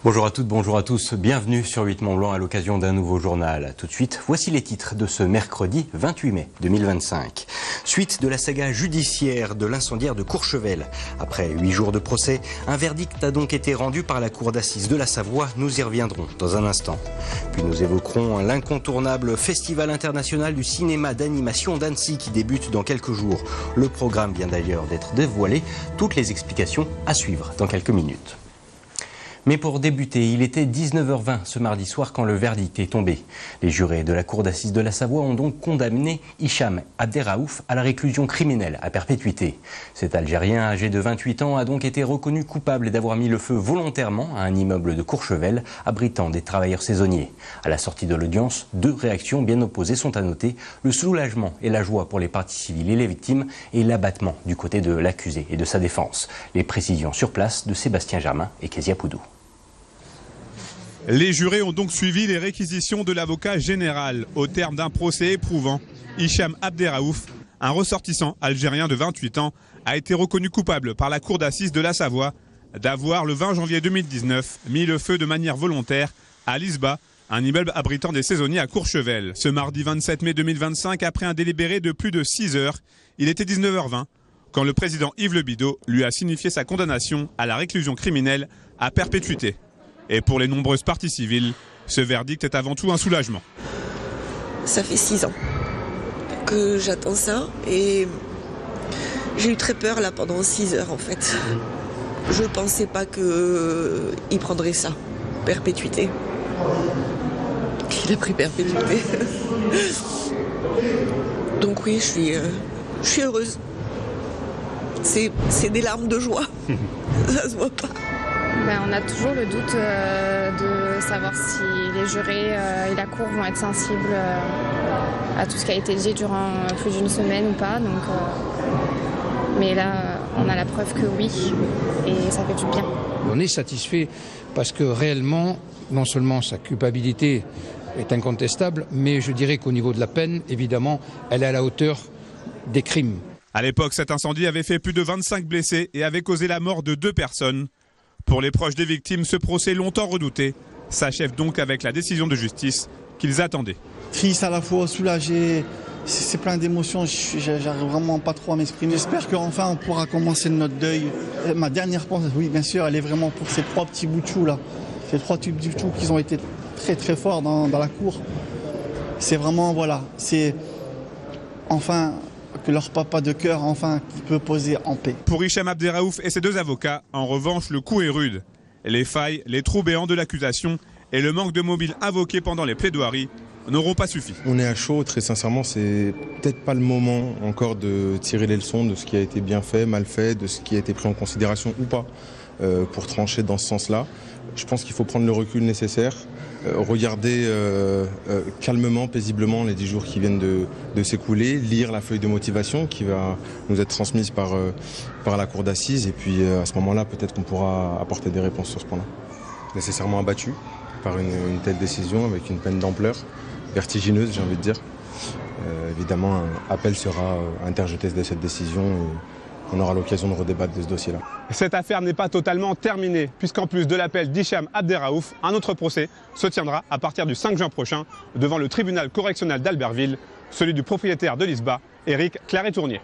Bonjour à toutes, bonjour à tous, bienvenue sur 8 Mont-Blanc à l'occasion d'un nouveau journal. Tout de suite, voici les titres de ce mercredi 28 mai 2025. Suite de la saga judiciaire de l'incendiaire de Courchevel. Après 8 jours de procès, un verdict a donc été rendu par la cour d'assises de la Savoie. Nous y reviendrons dans un instant. Puis nous évoquerons l'incontournable Festival international du cinéma d'animation d'Annecy qui débute dans quelques jours. Le programme vient d'ailleurs d'être dévoilé. Toutes les explications à suivre dans quelques minutes. Mais pour débuter, il était 19h20 ce mardi soir quand le verdict est tombé. Les jurés de la cour d'assises de la Savoie ont donc condamné Hicham Abderraouf à la réclusion criminelle à perpétuité. Cet Algérien âgé de 28 ans a donc été reconnu coupable d'avoir mis le feu volontairement à un immeuble de Courchevel abritant des travailleurs saisonniers. À la sortie de l'audience, 2 réactions bien opposées sont à noter. Le soulagement et la joie pour les parties civiles et les victimes et l'abattement du côté de l'accusé et de sa défense. Les précisions sur place de Sébastien Germain et Kezia Poudou. Les jurés ont donc suivi les réquisitions de l'avocat général au terme d'un procès éprouvant. Hicham Abderraouf, un ressortissant algérien de 28 ans, a été reconnu coupable par la cour d'assises de la Savoie d'avoir, le 20 janvier 2019, mis le feu de manière volontaire à l'Isba, un immeuble abritant des saisonniers à Courchevel. Ce mardi 27 mai 2025, après un délibéré de plus de 6 heures, il était 19h20, quand le président Yves Le Bidault lui a signifié sa condamnation à la réclusion criminelle à perpétuité. Et pour les nombreuses parties civiles, ce verdict est avant tout un soulagement. Ça fait 6 ans que j'attends ça et j'ai eu très peur là pendant 6 heures en fait. Je ne pensais pas qu'il prendrait ça, perpétuité. Il a pris perpétuité. Donc oui, je suis heureuse. C'est des larmes de joie, ça se voit pas. On a toujours le doute de savoir si les jurés et la cour vont être sensibles à tout ce qui a été dit durant plus d'une semaine ou pas. Donc, mais là, on a la preuve que oui, et ça fait du bien. On est satisfait parce que réellement, non seulement sa culpabilité est incontestable, mais je dirais qu'au niveau de la peine, évidemment, elle est à la hauteur des crimes. À l'époque, cet incendie avait fait plus de 25 blessés et avait causé la mort de 2 personnes. Pour les proches des victimes, ce procès longtemps redouté s'achève donc avec la décision de justice qu'ils attendaient. Triste à la fois, soulagé, c'est plein d'émotions, j'arrive vraiment pas trop à m'exprimer. J'espère qu'enfin on pourra commencer notre deuil. Ma dernière pensée, oui bien sûr, elle est vraiment pour ces 3 petits bouts de chou là. Ces 3 petits bouts de chou qui ont été très très forts dans la cour. C'est vraiment, voilà, c'est enfin que leur papa de cœur, enfin, qui peut poser en paix. Pour Hicham Abderraouf et ses 2 avocats, en revanche, le coup est rude. Les failles, les trous béants de l'accusation et le manque de mobile invoqué pendant les plaidoiries n'auront pas suffi. On est à chaud, très sincèrement, c'est peut-être pas le moment encore de tirer les leçons de ce qui a été bien fait, mal fait, de ce qui a été pris en considération ou pas pour trancher dans ce sens-là. Je pense qu'il faut prendre le recul nécessaire, regarder calmement, paisiblement les 10 jours qui viennent de s'écouler, lire la feuille de motivation qui va nous être transmise par la cour d'assises et puis à ce moment-là, peut-être qu'on pourra apporter des réponses sur ce point-là. Nécessairement abattu par une telle décision avec une peine d'ampleur, vertigineuse j'ai envie de dire. Évidemment, un appel sera interjeté de cette décision. On aura l'occasion de redébattre de ce dossier-là. Cette affaire n'est pas totalement terminée, puisqu'en plus de l'appel d'Hicham Abderraouf, un autre procès se tiendra à partir du 5 juin prochain devant le tribunal correctionnel d'Albertville, celui du propriétaire de l'Isba, Éric Claret-Tournier.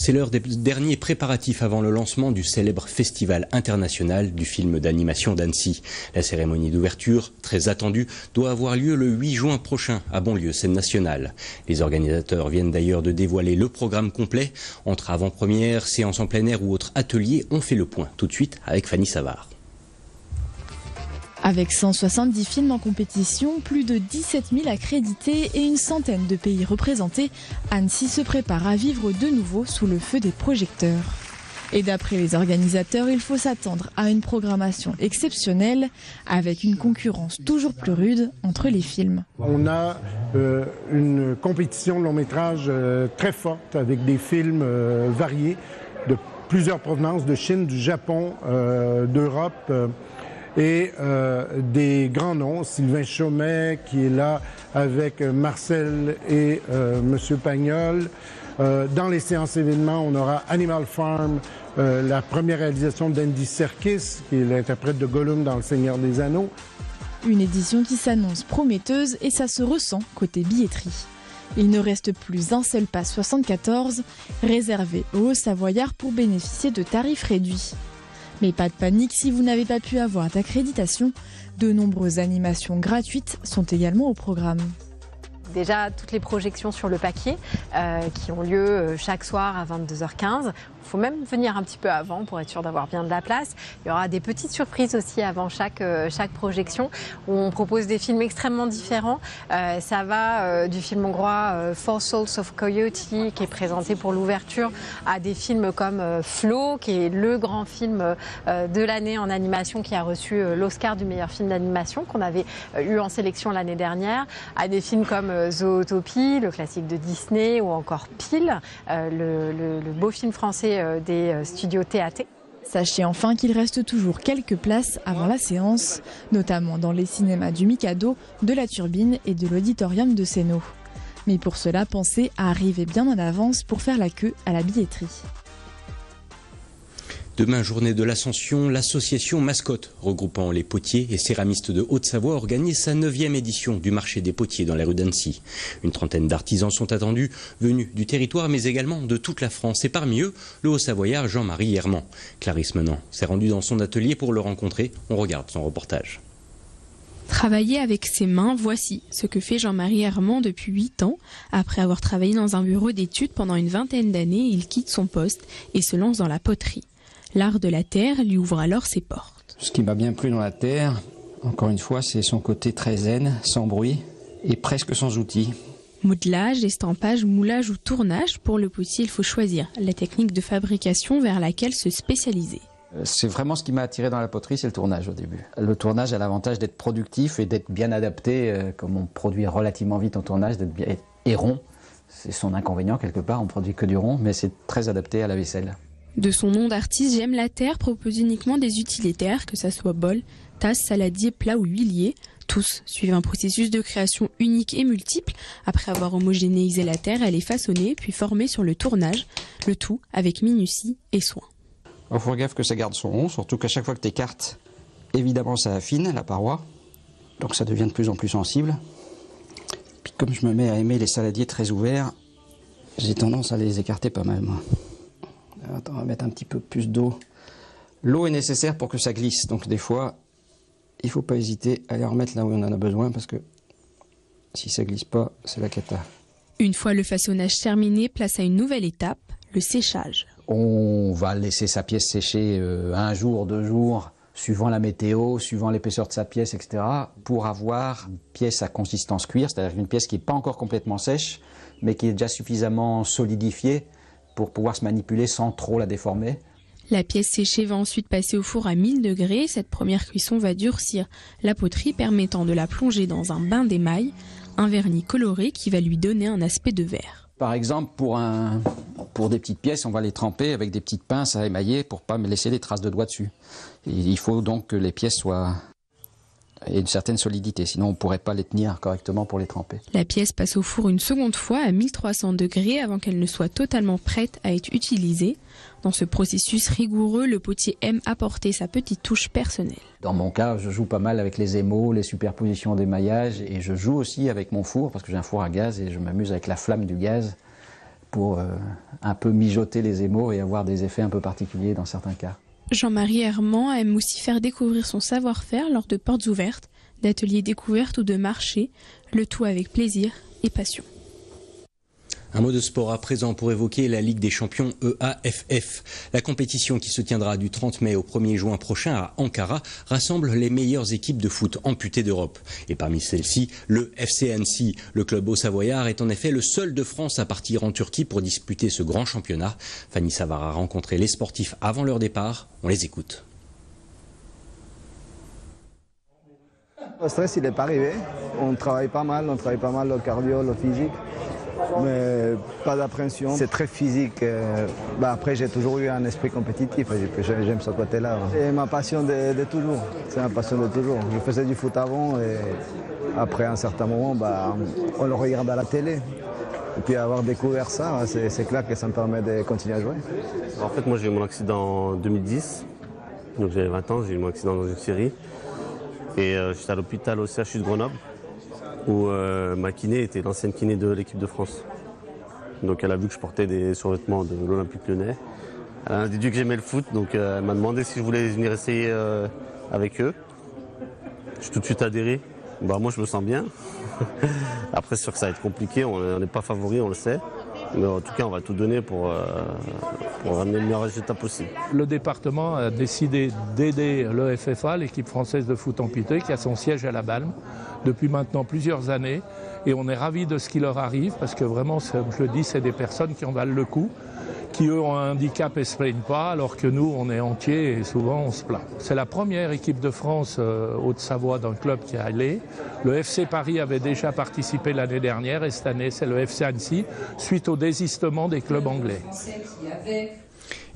C'est l'heure des derniers préparatifs avant le lancement du célèbre Festival international du film d'animation d'Annecy. La cérémonie d'ouverture, très attendue, doit avoir lieu le 8 juin prochain à Bonlieu, scène nationale. Les organisateurs viennent d'ailleurs de dévoiler le programme complet. Entre avant-première, séances en plein air ou autres ateliers, on fait le point tout de suite avec Fanny Savard. Avec 170 films en compétition, plus de 17 000 accrédités et une centaine de pays représentés, Annecy se prépare à vivre de nouveau sous le feu des projecteurs. Et d'après les organisateurs, il faut s'attendre à une programmation exceptionnelle, avec une concurrence toujours plus rude entre les films. On a une compétition de long métrage très forte, avec des films variés, de plusieurs provenances, de Chine, du Japon, d'Europe. et des grands noms, Sylvain Chaumet qui est là avec Marcel et M. Pagnol. Dans les séances événements, on aura Animal Farm, la première réalisation d'Andy Serkis, qui est l'interprète de Gollum dans Le Seigneur des Anneaux. Une édition qui s'annonce prometteuse et ça se ressent côté billetterie. Il ne reste plus un seul pass 74 réservé aux Haut-Savoyards pour bénéficier de tarifs réduits. Mais pas de panique si vous n'avez pas pu avoir d'accréditation, de nombreuses animations gratuites sont également au programme. Déjà, toutes les projections sur le papier qui ont lieu chaque soir à 22h15. Il faut même venir un petit peu avant pour être sûr d'avoir bien de la place. Il y aura des petites surprises aussi avant chaque projection où on propose des films extrêmement différents. Ça va du film hongrois Four Souls of Coyote qui est présenté pour l'ouverture à des films comme Flow qui est le grand film de l'année en animation qui a reçu l'Oscar du meilleur film d'animation qu'on avait eu en sélection l'année dernière, à des films comme Zootopie, le classique de Disney ou encore Pile, le beau film français des studios TAT. Sachez enfin qu'il reste toujours quelques places avant la séance, notamment dans les cinémas du Mikado, de la Turbine et de l'Auditorium de Sénaux. Mais pour cela, pensez à arriver bien en avance pour faire la queue à la billetterie. Demain, journée de l'Ascension, l'association Mascotte, regroupant les potiers et céramistes de Haute-Savoie, organise sa 9e édition du marché des potiers dans les rues d'Annecy. Une trentaine d'artisans sont attendus, venus du territoire mais également de toute la France. Et parmi eux, le Haut-Savoyard Jean-Marie Herman. Clarisse Menant s'est rendue dans son atelier pour le rencontrer. On regarde son reportage. Travailler avec ses mains, voici ce que fait Jean-Marie Herman depuis 8 ans. Après avoir travaillé dans un bureau d'études pendant une vingtaine d'années, il quitte son poste et se lance dans la poterie. L'art de la terre lui ouvre alors ses portes. Ce qui m'a bien plu dans la terre, encore une fois, c'est son côté très zen, sans bruit et presque sans outils. Modelage, estampage, moulage ou tournage, pour le potier, il faut choisir la technique de fabrication vers laquelle se spécialiser. C'est vraiment ce qui m'a attiré dans la poterie, c'est le tournage au début. Le tournage a l'avantage d'être productif et d'être bien adapté, comme on produit relativement vite en tournage, d'être bien et rond. C'est son inconvénient quelque part, on produit que du rond, mais c'est très adapté à la vaisselle. De son nom d'artiste, J'aime la terre propose uniquement des utilitaires, que ça soit bol, tasse, saladier, plat ou huilier. Tous suivent un processus de création unique et multiple. Après avoir homogénéisé la terre, elle est façonnée puis formée sur le tournage, le tout avec minutie et soin. Il faut faire gaffe que ça garde son rond, surtout qu'à chaque fois que tu écartes, évidemment ça affine la paroi, donc ça devient de plus en plus sensible. Puis comme je me mets à aimer les saladiers très ouverts, j'ai tendance à les écarter pas mal moi. Attends, on va mettre un petit peu plus d'eau. L'eau est nécessaire pour que ça glisse, donc des fois, il ne faut pas hésiter à les remettre là où on en a besoin, parce que si ça glisse pas, c'est la cata. Une fois le façonnage terminé, place à une nouvelle étape, le séchage. On va laisser sa pièce sécher 1 jour, 2 jours, suivant la météo, suivant l'épaisseur de sa pièce, etc., pour avoir une pièce à consistance cuir, c'est-à-dire une pièce qui n'est pas encore complètement sèche, mais qui est déjà suffisamment solidifiée pour pouvoir se manipuler sans trop la déformer. La pièce séchée va ensuite passer au four à 1000 degrés. Cette première cuisson va durcir la poterie, permettant de la plonger dans un bain d'émail, un vernis coloré qui va lui donner un aspect de verre. Par exemple, pour des petites pièces, on va les tremper avec des petites pinces à émailler pour ne pas me laisser des traces de doigts dessus. Et il faut donc que les pièces aient une certaine solidité, sinon on ne pourrait pas les tenir correctement pour les tremper. La pièce passe au four une seconde fois à 1300 degrés avant qu'elle ne soit totalement prête à être utilisée. Dans ce processus rigoureux, le potier aime apporter sa petite touche personnelle. Dans mon cas, je joue pas mal avec les émaux, les superpositions d'émaillage, et je joue aussi avec mon four, parce que j'ai un four à gaz et je m'amuse avec la flamme du gaz pour un peu mijoter les émaux et avoir des effets un peu particuliers dans certains cas. Jean-Marie Herman aime aussi faire découvrir son savoir-faire lors de portes ouvertes, d'ateliers découvertes ou de marchés, le tout avec plaisir et passion. Un mot de sport à présent pour évoquer la Ligue des champions EAFF. La compétition qui se tiendra du 30 mai au 1er juin prochain à Ankara rassemble les meilleures équipes de foot amputées d'Europe. Et parmi celles-ci, le FC Annecy. Le club haut-savoyard est en effet le seul de France à partir en Turquie pour disputer ce grand championnat. Fanny Savard a rencontré les sportifs avant leur départ. On les écoute. Le stress, il n'est pas arrivé. On travaille pas mal le cardio, le physique. mais pas d'appréhension. C'est très physique. Après, j'ai toujours eu un esprit compétitif. J'aime ce côté-là. C'est ma passion de toujours. C'est ma passion de toujours. Je faisais du foot avant et après, à un certain moment, on le regarde à la télé. Et puis avoir découvert ça, c'est clair que ça me permet de continuer à jouer. En fait, moi, j'ai eu mon accident en 2010. Donc j'avais 20 ans, j'ai eu mon accident dans une série. Et j'étais à l'hôpital au CHU de Grenoble, où ma kiné était l'ancienne kiné de l'équipe de France. Donc elle a vu que je portais des survêtements de l'Olympique Lyonnais. Elle a déduit que j'aimais le foot, donc elle m'a demandé si je voulais venir essayer avec eux. J'ai tout de suite adhéré. Moi je me sens bien. Après c'est sûr que ça va être compliqué, on n'est pas favori, on le sait. Mais en tout cas on va tout donner pour ramener le meilleur résultat possible. Le département a décidé d'aider le FFA, l'équipe française de foot amputée, qui a son siège à La Balme depuis maintenant plusieurs années. Et on est ravis de ce qui leur arrive parce que vraiment, je le dis, c'est des personnes qui en valent le coup, qui eux ont un handicap et ne se plaignent pas, alors que nous, on est entiers et souvent on se plaint. C'est la première équipe de France Haute-Savoie d'un club qui est allé. Le FC Paris avait déjà participé l'année dernière et cette année, c'est le FC Annecy, suite au désistement des clubs anglais.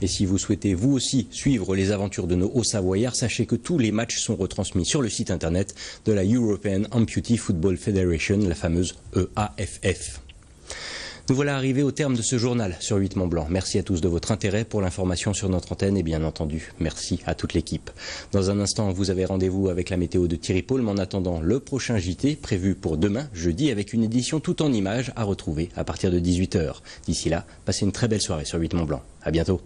Et si vous souhaitez vous aussi suivre les aventures de nos Hauts-Savoyards, sachez que tous les matchs sont retransmis sur le site internet de la European Amputee Football Federation, la fameuse EAFF. Nous voilà arrivés au terme de ce journal sur 8 Mont-Blanc. Merci à tous de votre intérêt pour l'information sur notre antenne et bien entendu, merci à toute l'équipe. Dans un instant, vous avez rendez-vous avec la météo de Thierry Paul, mais en attendant, le prochain JT prévu pour demain, jeudi, avec une édition tout en images à retrouver à partir de 18 h. D'ici là, passez une très belle soirée sur 8 Mont-Blanc. À bientôt.